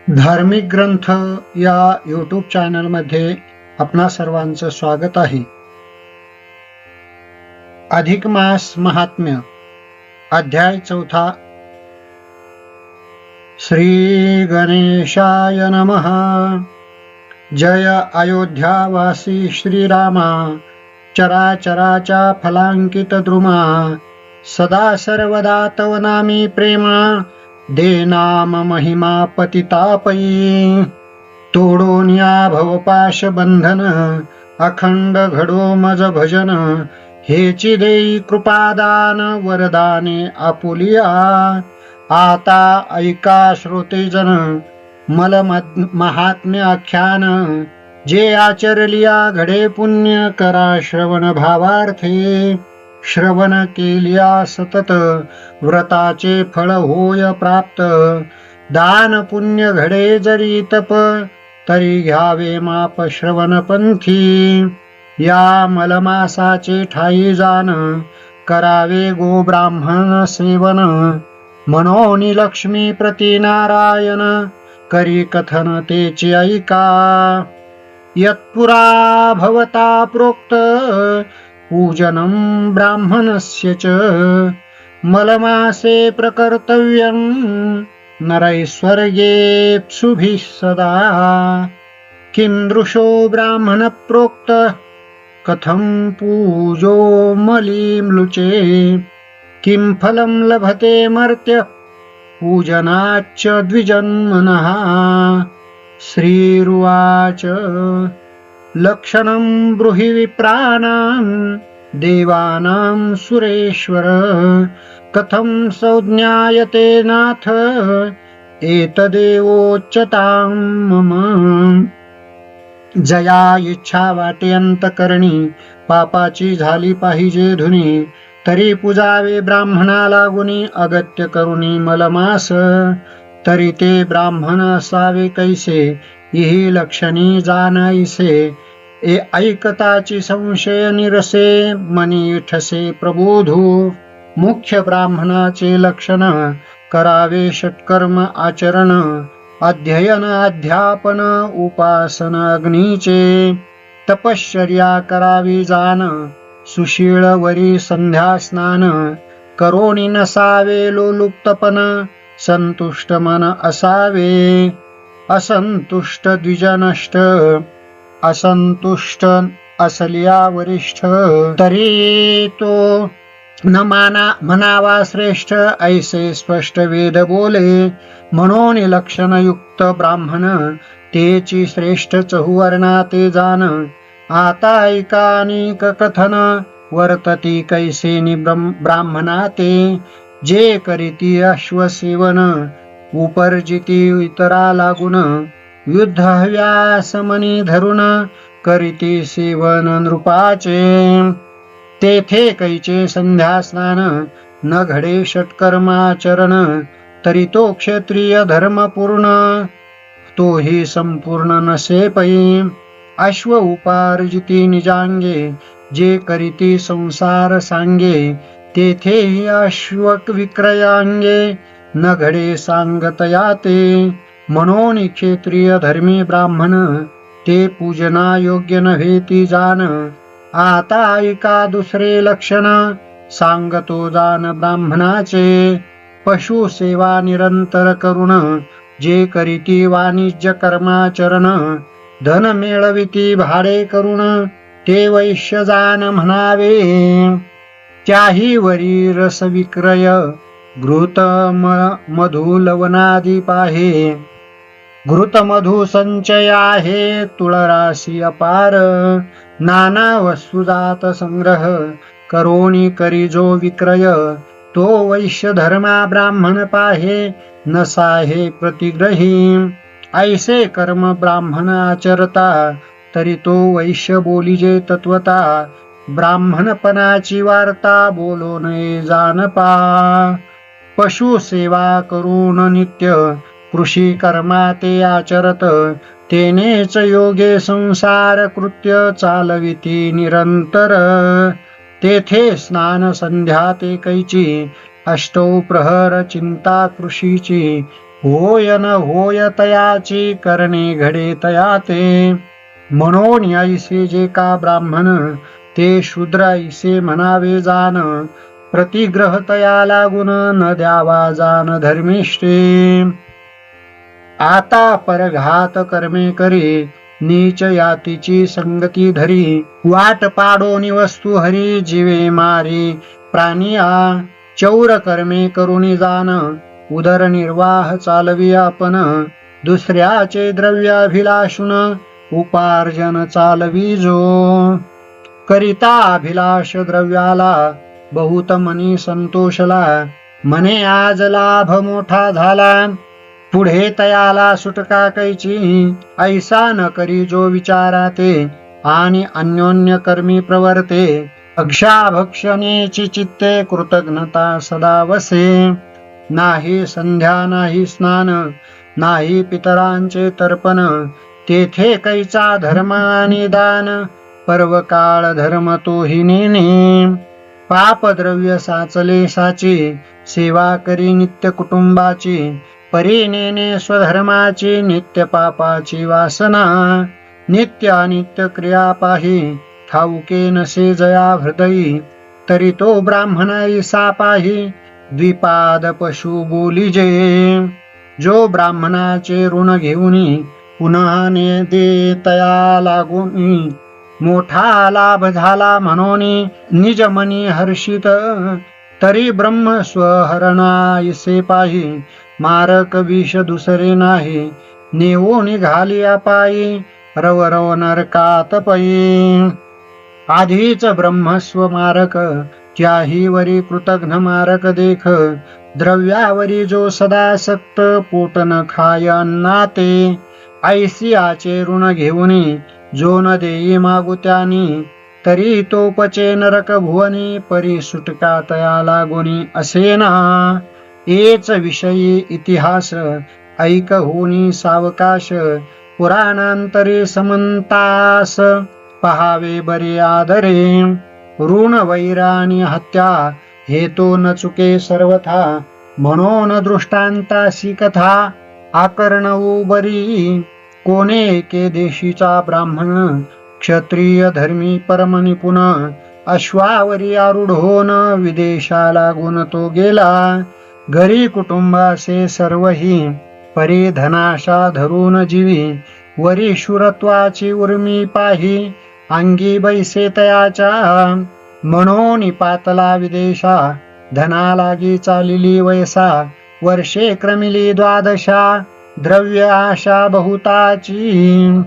धार्मिक ग्रंथ या यूट्यूब चॅनलमध्ये आपणा सर्वांचं स्वागत आहे. अधिक मास महात्म्य अध्याय 4. श्री गणेशाय नमः. जय अयोध्यावासी श्रीरामा, चराचराच्या फलांकित द्रुमा, सदा सर्वदा तव नामी प्रेमा, दे नाम महिमा पतितापयी. तोडून या भवपाश बंधन, अखंड घडो मज भजन, हेची देई कृपादान वरदाने आपुलिया. आता ऐका श्रोतेजन मल महात्म्य आख्यान, जे आचरलिया घडे पुण्य करा श्रवण भावार्थे. श्रवण केलिया सतत व्रताचे फळ होय प्राप्त, दान पुण्य घडे जरी तप, तरी घ्यावे माप श्रवण पंथी. या मलमासाचे ठाई जाण, करावे गो ब्राह्मण सेवन, मनोनी लक्ष्मी प्रति नारायण, करी कथन तेचे ऐका. यत्पुरा भवता प्रोक्त पूजनं ब्राह्मणस्य च, मलमासे प्रकर्तव्यं नरैस्वर्गेप्सुभिः सदा. किं दृशो ब्राह्मण प्रोक्त, कथं पूजो मलीम्लुचे, किं फलं लभते मर्त्य पूजनाच्च द्विजन्मनः. श्रीरुवाच लक्षणं ब्रूहि विप्राणां देवानां सुरेश्वर, कथं संज्ञायते नाथ एतदेवोच्यतां मम. जया इच्छा वाटे अंतकरणी, पापाची झाली पाहिजे धुनी, तरी पूजावे ब्राह्मणाला गुणी, अगत्य करुणी मलमास. तरी ते ब्राह्मण असावे कैसे, इही लक्षणी जाणाईसे. ऐकताची संशय निरसे, मनी ठसे प्रबोधू. मुख्य ब्राह्मणाचे लक्षण, करावे षट्कर्म आचरण, अध्ययन अध्यापन उपासन अग्नीचे. तपश्चर्या करावी जाण, सुशीळ वरी संध्या स्नान, करोणी नसावे लोलुप्तपण, संतुष्ट मन असावे. असंतुष्ट द्विजनष्ट, असंतुष्ट असलिया वरिष्ठ, तरी तो न म्हणावा श्रेष्ठ, ऐसे स्पष्ट वेद बोले. म्हणून लक्षण युक्त ब्राह्मण, तेची श्रेष्ठ चहुवर्णा ते जाण. आता ऐका अनेक कथन, वर्तती कैसेनी ब्राह्मणा ते. जे करीती अश्वसेवन, उपर्जिती इतरा लागून, युद्ध हव्यास मनी धरून, करीती सेवन नृपाचे. तेथे कैचे संध्या स्नान, न घडे षट्कर्माचरण, तरी तो क्षत्रिय धर्म पूर्ण, तोही संपूर्ण नसे पै. अश्व उपार्जिती निजांगे, जे करीती संसार सांगे, तेथेही अश्व विक्रयांगे, न घडे सांगतया ते. म्हणून क्षेत्रिय धर्मी ब्राह्मण, ते पूजना योग्य नव्हे ती जाण. आता ऐका दुसरे लक्षण, सांगतो जाण ब्राह्मणाचे. पशु सेवा निरंतर करुण, जे करीती वाणिज्य कर्माचरण, धन मिळविती भाडे करुण, ते वैश्य जाण म्हणावे. त्याही वरी रस विक्रय, घृत मधु लवणादी पाहे. घृत मधु संचय आहे, तुळराशी अपार, नाना वस्तुजात संग्रह, करोणी करी जो विक्रय, तो वैश्य धर्मा ब्राह्मण पाहे, नसाहे प्रतिग्रही. ऐसे कर्म ब्राह्मण आचरता, तरी तो वैश्य बोलिजे तत्वता. ब्राह्मणपणाची वार्ता बोलो नये जानपा. पशु सेवा करून नित्य, कृषी कर्मा ते आचरत, तेनेच योगे संसार कृत्य चालविती निरंतर. तेथे स्नान संध्या ते कैची, अष्टौ प्रहर चिंता कृषीची, होय न होय तयाची करणे घडे तया ते. म्हणून ऐसे जे का ब्राह्मण ते शूद्र ऐसे म्हणावे जाण. प्रतिग्रह तया लागून न द्यावा जाण धर्मिष्ठे. आता परघात कर्मे करी नीच यातीची संगती धरी. वाट पाडोनी वस्तू हरी जीवे मारी प्राणिया. चौर कर्मे करुणी जाण उदरनिर्वाह चालवी आपण. दुसऱ्याचे द्रव्याभिलाषून उपार्जन चालवी जो. करिता अभिलाष द्रव्याला बहुत मनी संतोषला. मने आज लाभ मोठा झाला पुढे तयाला सुटका कैची. ऐसा न करी जो विचारा ते आणि अन्योन्य कर्मी प्रवर्ते. भक्षाभक्षणेची चित्ते कृतज्ञता सदा वसे. नाही संध्या नाही स्नान नाही पितरांचे तर्पण. तेथे कैचा धर्म आणि दान पर्वकाळ धर्म तोही नेने. पापद्रव्य साचले साची सेवा करी नित्य कुटुंबाची. परी नेणे स्वधर्माची नित्य पापाची वासना. नित्य अनित्य क्रिया पाही ठाऊके नसे जया हृदयी. तरी तो ब्राह्मणाई सापाही द्विपाद पशु बोलिजे. जो ब्राह्मणाचे ऋण घेऊनी पुन्हा ने दे तया लागून. मोठा लाभ झाला म्हणून निज मनी हर्षित. तरी ब्रह्म स्वहरणाईसे पाही मारक विष दुसरे नाही. नेवो निघाली पायी रव रव नरकात पई. आधीच ब्रह्मस्व मारक त्याही वरी कृतघ्न मारक देख. द्रव्यावरी जो सदा सक्त पोट न खाय अन्नाते. ऐसियाचे ऋण घेऊनी जो न देई मागू त्यानी. तरी तो पचे नरक भुवनी परी सुटका तया लागुनी असेना. एच विषयी इतिहास ऐक होनी सावकाश. पुराणांतरे समंतास पहावे बरे आदरे. ऋण वैराणी हत्या हे तो न चुके सर्वथा. म्हणून दृष्टांतासी कथा आकर्णवू बरी. कोणे एके देशीचा ब्राह्मण क्षत्रिय धर्मी परम निपुण. अश्वावरी आरूढ होन विदेशाला गुण तो गेला. घरी कुटुंबासे सर्वही परी धनाशा धरून जीवी. वरी शूरत्वाची उर्मी पाही अंगी बैसे तयाच्या. म्हणून पातला विदेशा धना लागी चालिली वयसा. वर्षे क्रमिली द्वादशा द्रव्य आशा बहुताची.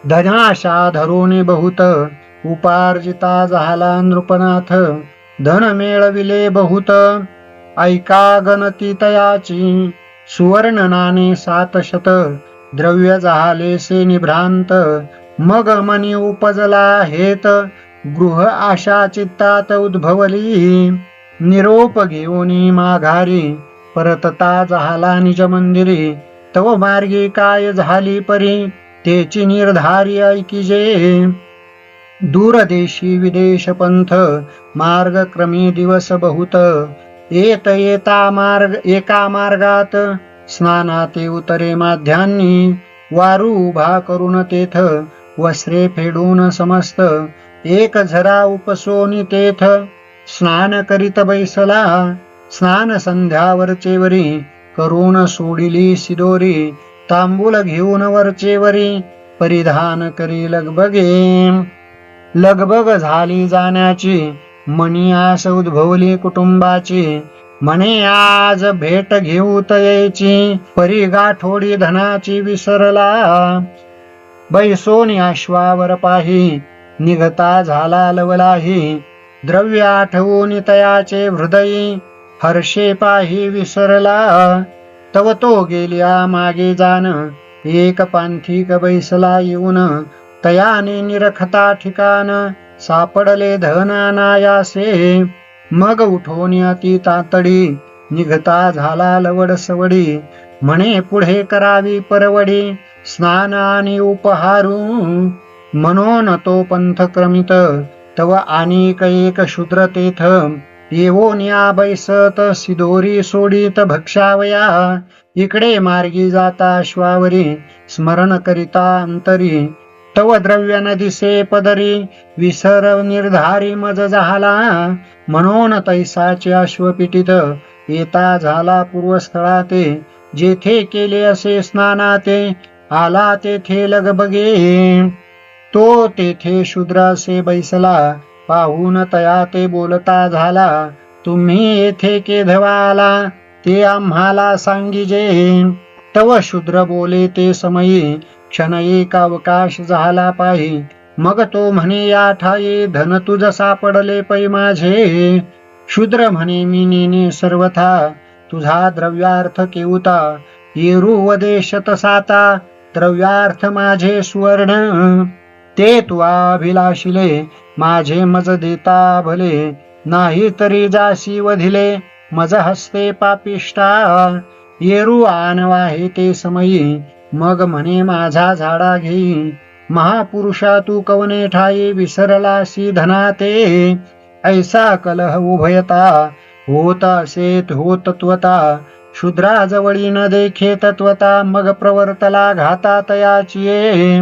धनाशा धरून बहुत उपार्जिता झाला नृपनाथ. धन मिळविले बहुत ऐका गणती तयाची. सुवर्ण नाणे 700 द्रव्य झाले से निभ्रांत. मग मनी उपजला हेत गृह आशा चित्तात उद्भवली. निरोप घेऊनी माघारी परतता झाला निज मंदिरी. तव मार्गी काय झाली परी तेची निर्धारी ऐकिजे. दूरदेशी विदेश पंथ मार्ग क्रमी दिवस बहुत. येत येता मार्ग एका मार्गात स्नानाते उतरे माध्यान्नी. वारू उभा करून तेथ वस्त्रे फेडून समस्त. एक झरा उपसोनी तेथ स्नान करीत बैसला. स्नान संध्यावरचे वरी करून सोडिली सिदोरी. तांबूल घेऊन वरचेवरी परिधान करी लगबगे. लगबग झाली जाण्याची मनी आस उद्भवली कुटुंबाची. म्हणे आज भेट घेऊ तयेची परी गाठोडी धनाची विसरला. बैसोनी अश्वावर पाही निघता झाला लवलाही. द्रव्य आठवून तयाचे हृदयी हर्षे पाही विसरला. तव तो गेल्या मागे जाण एक पांथिक बैसला येऊन. तयाने निरखता ठिकाण सापडले धनानायासे. मग उठोनी अति तातडी निघता झाला लवड सवडी. म्हणे पुढे करावी परवडी स्नान आणि उपहारू. म्हणून तो पंथ क्रमित तव आणिक एक शूद्र तेथ. येवोन्या बैसत सिदोरी सोडीत भक्षावया. इकडे मार्गी जाता अश्वावरी स्मरण करिता अंतरी तव द्रव्य न दिसे पदरी विसर निर्धारी मज झाला म्हणून तैसाचे अश्वपिटित येता झाला पूर्वस्थळा ते जेथे केले असे स्नाना ते आला तेथे लगबगे तो तेथे शूद्र असे बैसला पाहून तया ते बोलता झाला तुम्ही येथे केधवा आला ते आम्हाला सांगिजे तव शूद्र बोले ते समयी क्षण एक अवकाश झाला पाहि मग तो म्हणे या ठाई धन तुझ सापडले पै माझे शूद्र म्हणे मी नेने सर्वथा तुझा द्रव्यार्थ केवता येरू वदेश तसाता द्रव्यार्थ माझे सुवर्ण ते तुआ अभिलाषिले माझे मज देता भले नाही तरी जासी वधिले मज हस्ते पापिष्टा येरू आणवा हे ते समयी मग म्हणे माझा झाडा घेई महापुरुषा तू कवने ठाई विसरलासी धना ते ऐसा कलह उभयता होत असेत हो तत्वता शूद्राजवळी न देखे तत्वता मग प्रवर्तला घाता तयाचिये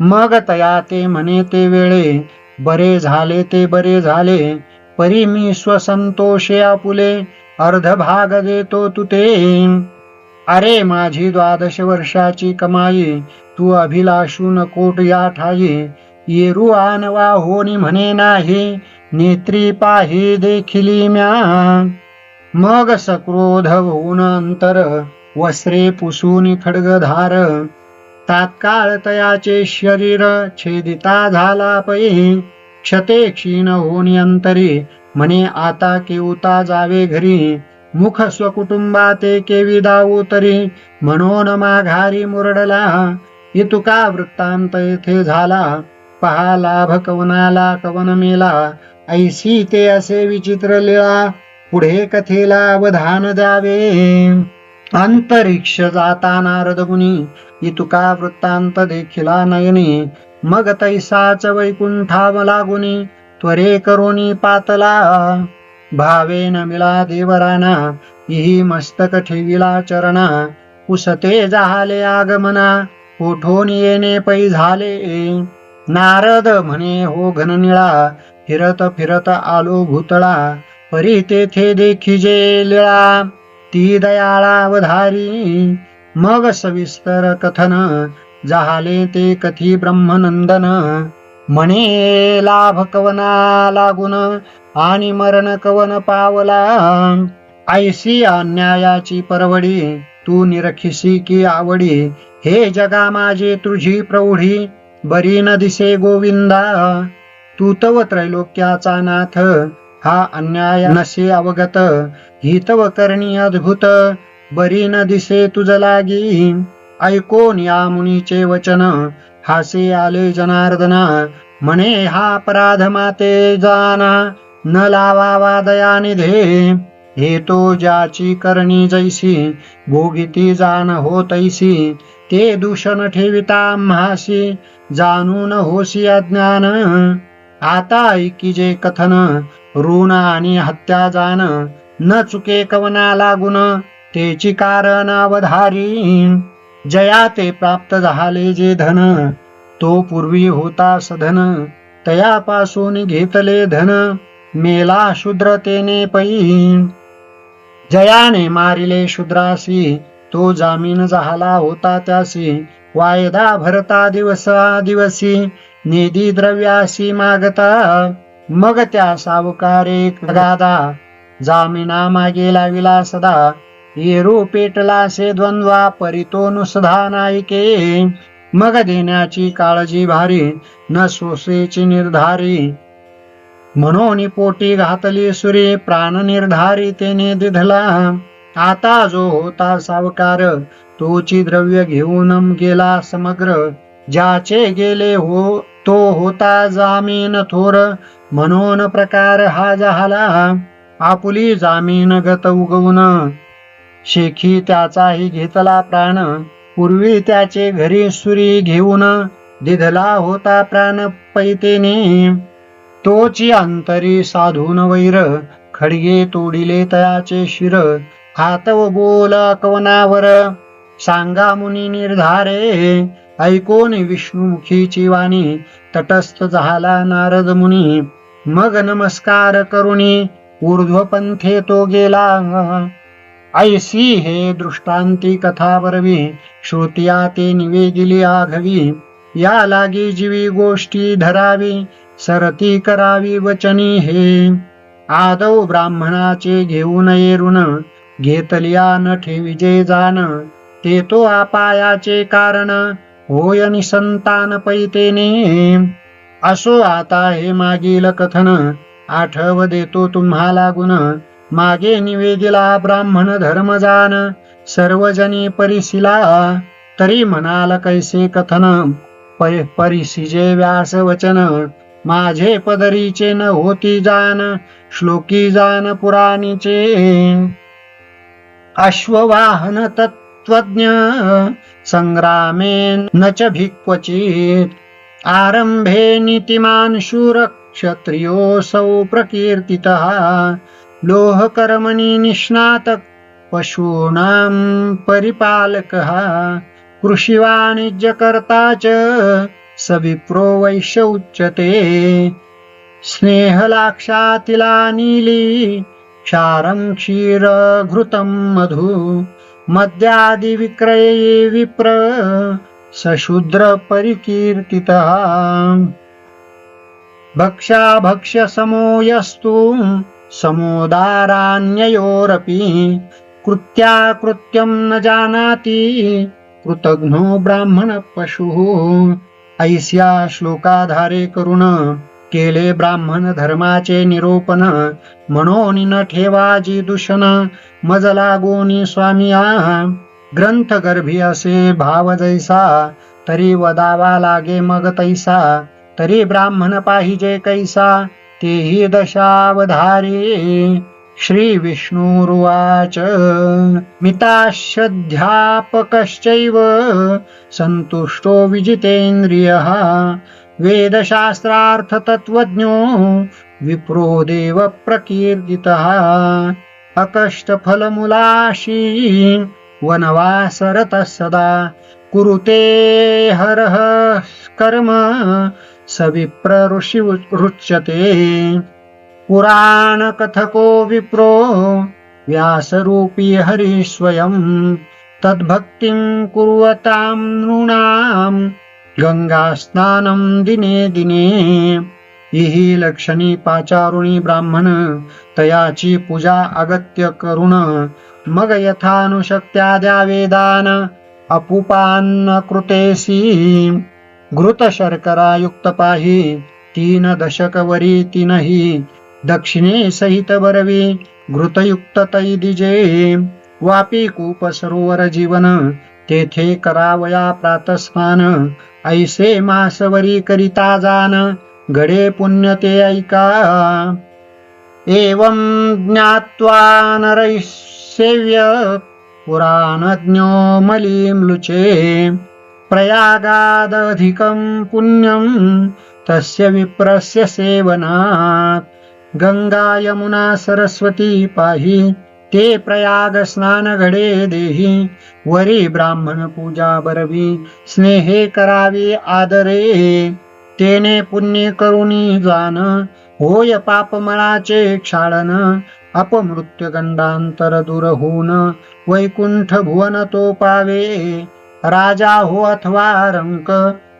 मग तया ते म्हणे ते वेळे बरे झाले ते बरे झाले परी मी स्वसंतोषे आपुले अर्ध भाग देतो तुते अरे माझी 12 वर्षाची कमाई तू अभिलाषू नकोट या ठाई येरू आणवा होनी म्हणे नाही नेत्री पाही देखिली म्या मग सक्रोध होऊन अंतर वस्त्रे पुसून खड्गधार तात्काळ तयाचे शरीर छेदिता झाला पै क्षते क्षीण होऊन अंतरी म्हणे आता केवता जावे घरी मुख स्वकुटुंबा ते केवी दाऊ तरी म्हणून माघारी मुरडला इतुका वृत्तांत येथे झाला पहा लाभ कवनाला कवन मेला ऐसी ते असे विचित्र लीळा पुढे कथेला अवधान द्यावे अंतरिक्ष जाता नारद मुनी इतुका वृत्तांत देखिला नयनी मग तैसाच वैकुंठाव लागुनी त्वरे करोनी पातला भावे न मिला देवराना इही मस्तक ठेविला चरणा पुसते जाहले आगमना कोठोन येणे पै झाले नारद म्हणे हो घननिळा फिरत फिरत आलो भूतळा परी तेथे देखिजे लीळा ती दयाळावधारी मग सविस्तर कथन जाहले ते कथी ब्रह्मनंदन म्हणे लाभ कवना लागून आणि मरण कवन पावला ऐसी अन्यायाची परवडी तू निरखिसी की आवडी हे जगा माझे तुझी प्रौढी बरी न दिसे गोविंदा तू तव त्रैलोक्याचा नाथ हा अन्याय नसे अवगत ही तव करणी अद्भुत बरी न दिसे तुझ लागी ऐकोन या मुनीचे वचन हासे आले जनार्दना म्हणे हा अपराध माते जाना न लावावा दयानिधे हे तो ज्याची करणी जैसी भोगिती जाण हो तैसी ते दूषण ठेविता आम्हासी जाणून होसी अज्ञान आता ऐकिजे कथन ऋण आणि हत्या जाण न चुके कवना लागून तेची कारण अवधारी जया ते प्राप्त झाले जे धन तो पूर्वी होता सधन तयापासून घेतले धन मेला शूद्रतेने पै जयाने मारिले शूद्रासी तो जामीन झाला होता त्यासी वायदा भरता दिवसा दिवसी निधी द्रव्यासी मागता मग त्या सावकारे गादा जामिना मागे लाविला सदा येरू पेटला से द्वंद्वा परितो नुसधा नायके मग देण्याची काळजी भारी न सोसेची निर्धारी म्हणून पोटी घातली सुरी प्राण निर्धारी तेने दिधला आता जो होता सावकार तोची द्रव्य घेऊन गेला समग्र ज्याचे गेले हो तो होता जामीन थोर म्हणून प्रकार हा झाला आपुली जामीन गत उगवून शेखी त्याचाही घेतला प्राण पूर्वी त्याचे घरी सुरी घेऊन दिधला होता प्राण पैतेने तोची अंतरी साधून वैर खडगे तोडिले तयाचे शिर हातव बोल कवनावर सांगा मुनी निर्धारे. ऐकोन विष्णुमुखीची वाणी तटस्थ झाला नारद मुनी. मग नमस्कार करुणी ऊर्ध्वपंथे तो गेला. ऐसी हे दृष्टांती कथा बरवी श्रुतिया ते निवेदिली आघवी. या लागी जीवी गोष्टी धरावी सरती करावी वचनी हे. आदौ ब्राह्मणाचे घेऊन ये ऋण घेतलिया न ठेविजे जाण. ते तो अपायाचे कारण होय निसंतान पैतेने. असो आता हे मागील कथन आठव देतो तुम्हाला गुण. मागे निवेदिला ब्राह्मण धर्म जाण सर्वजनी परिसिला. तरी म्हणाल कैसे कथन परिसिजे व्यास वचन. माझे पदरीचे न होती जाण श्लोकी जाण पुराणीचे. अश्ववाहन तत्त्वज्ञ संग्रामे न च भिक्वचित. आरंभे नीतिमान शूर क्षत्रियोऽसौ प्रकीर्तितः. लोहकर्मणि निष्णात पशूनां परिपालकः. कृषिवाणिज्यकर्ता च स विप्रो वैश्य उच्यते. स्नेहलाक्षातिला नीली क्षारं क्षीर घृतं मधु. मद्यादि विक्रये विप्र सशूद्र परिकीर्तितः. भक्ष्य समो यस्तु समोदारान्ययोरपि. कृत्याकृत्यं न जानाति कृतघ्नो ब्राह्मण पशुः. ऐस्या श्लोकाधारे करुण केले ब्राह्मण धर्माचे निरोपण. म्हणून न ठेवाजी दूषण मज लागोनी स्वामिया. ग्रंथ गर्भी असे भाव जैसा तरी वदावा लागे मग तैसा. तरी ब्राह्मण पाहिजे कैसा तेही दशावधारी. श्री विष्णुरुवाच मिताश्चध्यापकश्चैव संतुष्टो विजितेन्द्रियः. वेदशास्त्रार्थ तत्त्वज्ञो विप्रो देव प्रकीर्तितः. अकष्टफलमूलाशी वनवासरतः सदा. कुरुते हरः कर्म स विप्र ऋषि रुच्यते. पुराण कथको विप्रो व्यासरूपी हरि स्वयं. तद्भक्तिं कुर्वतां नृणां गंगा स्नानं दिने दिने. इहि लक्षणी पाचारुणी ब्राह्मण तयाची पूजा अगत्य करुण. मग यथानुशक्त्या द्यावेदान अपुपान्न कृतेसी. घृत शर्करा युक्त पाही 3 दशक वरी 3ही. दक्षिणे सहित बरवी घृतयुक्त तै दिजे. वापी कूप सरोवर जीवन तेथे करावया प्रातस्नान. ऐसे मासवरी करिता जान गडे पुण्य ते ऐका. एवं ज्ञात्वा नरैः सेव्य पुराणज्ञो मलीम्लुचे. प्रयागादधिकं पुण्यं तस्य विप्रस्य सेवनात्. गंगा यमुना सरस्वती पाहि ते प्रयाग स्नान घडे देही. वरी ब्राह्मण पूजा बरवी स्नेहे करावी आदरे. तेने पुण्य करुणी जान होय पापमळाचे क्षाळन. अपमृत्यू गंडांतर दूर होऊन वैकुंठ भुवन तो पावे. राजा हो अथवा रंक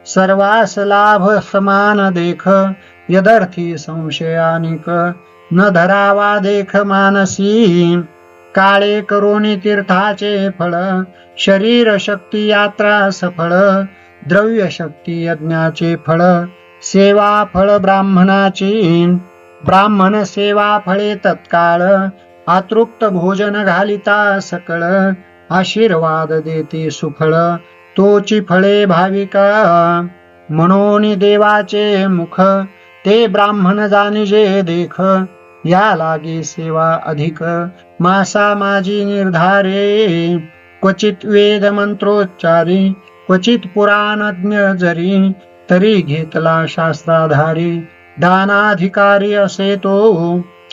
सर्वास लाभ समान देख. यदर्थी संशयानिक न धरावा देख मानसी. काळे करोनी तीर्थाचे फळ शरीर शक्ती यात्रा सफळ. द्रव्य शक्ती यज्ञाचे फळ सेवा फळ ब्राह्मणाची. ब्राह्मण सेवा फळे तत्काळ आतृक्त भोजन घालिता सकळ. आशीर्वाद देते सुफळ तोची फळे भाविका. म्हणून देवाचे मुख ते ब्राह्मण जाणिजे देख. या लागी सेवा अधिक मासा माझी निर्धारे. क्वचित वेद मंत्रोच्चारी क्वचित पुराणज्ञ जरी. तरी घेतला शास्त्राधारी दानाधिकारी असे तो.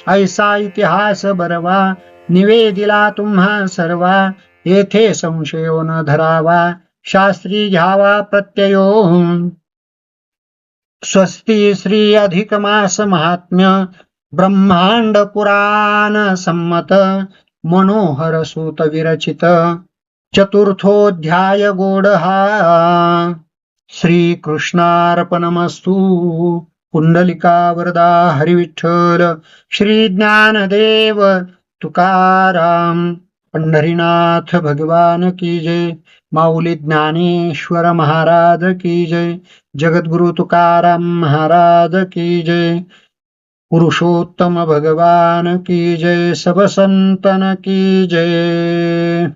ऐसा इतिहास बरवा निवेदिला तुम्हा सर्वा येथे संशयो न धरावा शास्त्री घ्यावा प्रत्ययो स्वस्ती श्री अधिक मास महात्म्य ब्रह्मांड पुराण संमत मनोहर सूत विरचित चतुर्थोऽध्याय गोडहा श्री कृष्णार्पणमस्तु पुंडलिका वरदा हरिविठ्ठल श्री ज्ञानदेव तुकाराम पंढरीनाथ भगवान की जय माऊली ज्ञानेश्वर महाराज की जय जगद्गुरु तुकाराम महाराज की जय पुरुषोत्तम भगवान की जय सब संतन की जय।